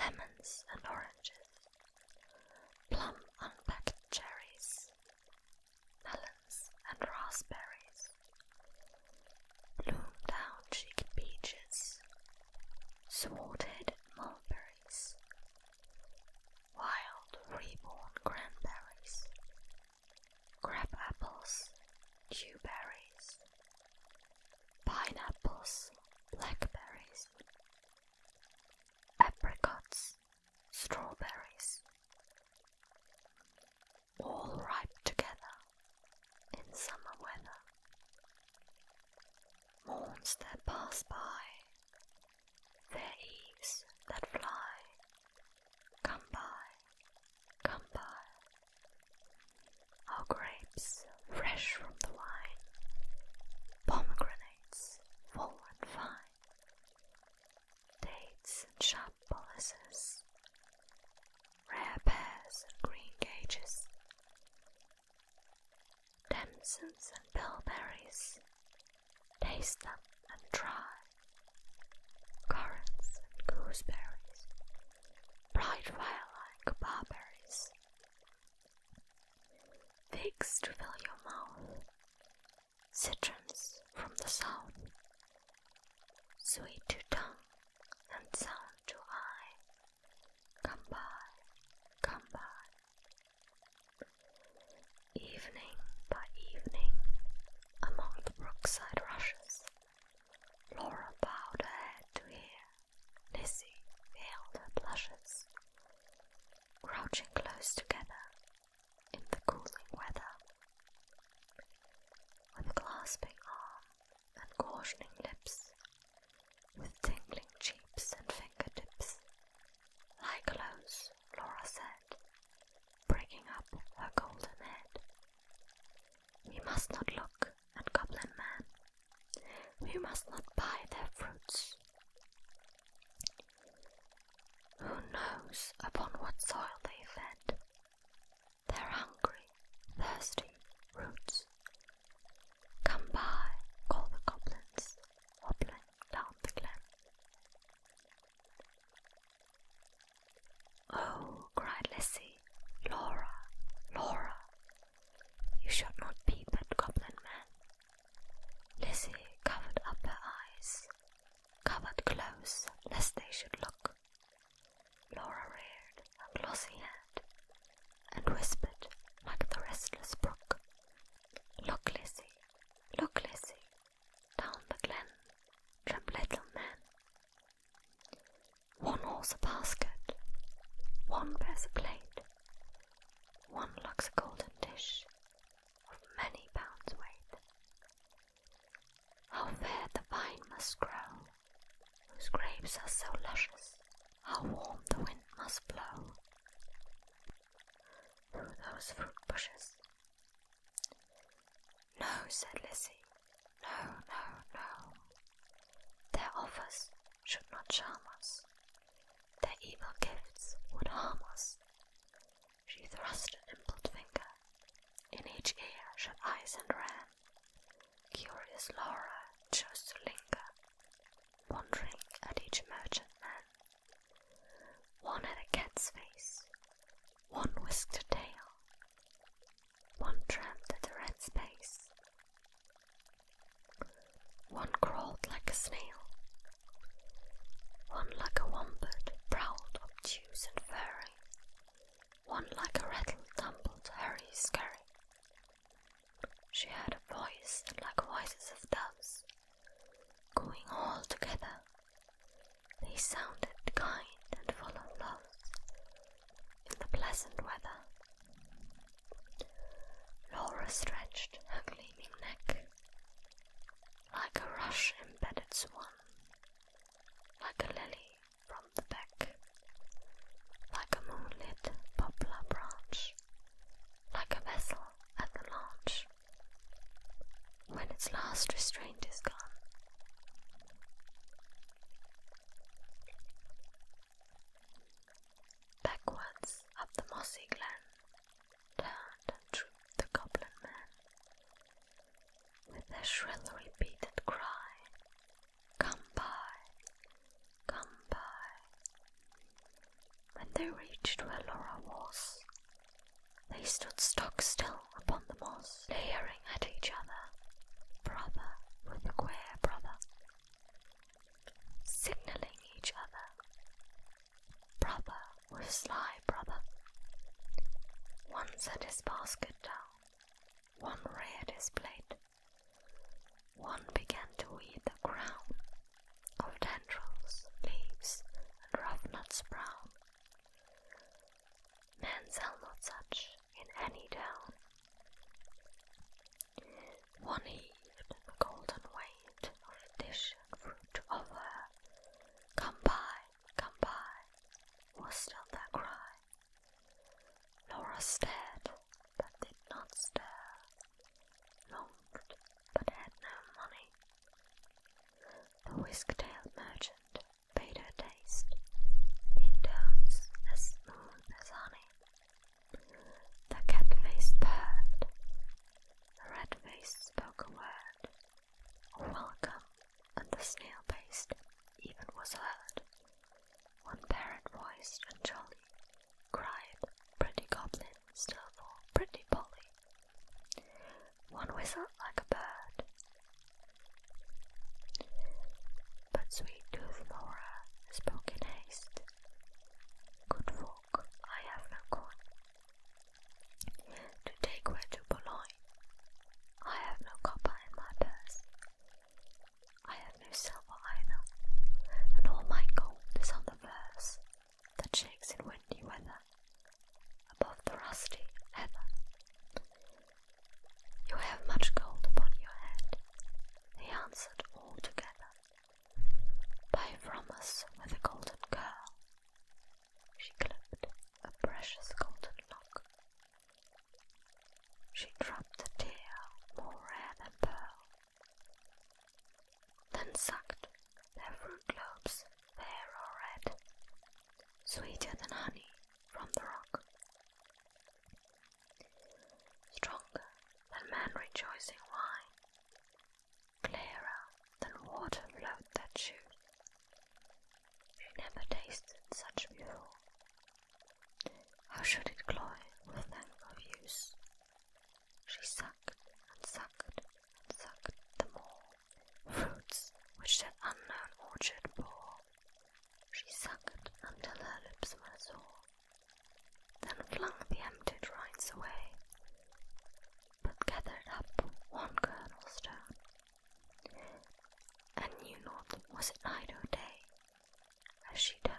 lemons and oranges, plum unpacked cherries, melons and raspberries, bloom-down-cheeked peaches, sword-headed mulberries, wild reborn cranberries, crab apples, dewberries, pineapples, blackberries, apricots, strawberries, all ripe together in summer weather. Morns that pass by, fair eves that fly, come by, come by. Our grapes, fresh from the wine, pomegranates, full and fine, dates and sharp policies, rare pears and green gages, damsons and bilberries, taste them and try, currants and gooseberries, bright fire-like barberries, figs to fill your mouth, citrons from the south, sweet to tongue and sound to eye, come by, come by. Evening by evening, among the brookside rushes, Laura bowed her head to hear, Lizzie veiled her blushes, crouching close together in the cooling weather, with clasping arm and cautioning lips, with tingling cheeks and fingertips. Lie close, Laura said, breaking up her golden head. We must not look at Goblin Man. We must not buy their fruits. Who knows upon what soil they fed their hungry, thirsty roots? Come by, call the goblins, hobbling down the glen. Oh, cried Lizzie, Laura, Laura, you should not peep at Goblin Man. Lizzie covered up her eyes, covered close lest they should look. Laura reared her glossy head and whispered like the restless brook, look, Lizzie, down the glen tramp little men. One holds a basket, one bears a plate, one lugs a golden dish of many pounds weight. How fair the vine must grow, whose grapes are so luscious, how warm the wind must blow through those fruit bushes. No, said Lizzie, no, no, no. Their offers should not charm us. Their evil gifts would harm us. She thrust a dimpled finger in each ear, shut eyes and ran. Curious Laura chose to linger, wondering at each merchant man. One had a cat's face, one whisked a tail, one tramped at a rat's pace, one crawled like a snail, one like a wombat prowled obtuse and furry, one like a rattle tumbled hurry-scurry. She had a voice like voices of doves, cooing all together. They sounded kind and full of love, When they reached where Laura was, they stood stock still upon the moss, leering at each other, brother with the queer brother, signalling each other, brother with sly brother. One set his basket down, one reared his plate, one began to weed the crown of tendrils, leaves, and rough nuts brown. Men sell not such in any town. One heaved the golden weight of dish and fruit to offer her. Come by, was still their cry. Laura stared, but did not stir, longed, but had no money. The whisk-tailed merchant bade her taste, in tones as smooth as honey. The cat-faced bird, the red-faced spoke a word of welcome, and the snail-paced even was heard. One parrot-voiced and jolly cried, "Pretty goblin, still for pretty Polly." One whistled like a bird, but sweet-toothed Laura spoke in haste. "Good folk, I have no coin to take where to Boulogne. I have no copper in my purse. I have no silver either, and all my gold is on the verse that shakes in windy weather above the rusty heather." "You have much gold upon your head," they answered all together. "Buy from us with a golden curl." She clipped a precious golden lock. She dropped a tear more rare than pearl, then sucked their fruit globes fair or red, sweeter than honey from the rock, stronger than man rejoicing wine, clearer than water flowed that shoot. She never tasted such before. How should it cloy with thankful use? She sucked and sucked and sucked the more fruits which that unknown orchard bore. She sucked until her lips were sore, then flung the emptied rinds away, but gathered up one kernel stone, and knew not was it night or day, as she turned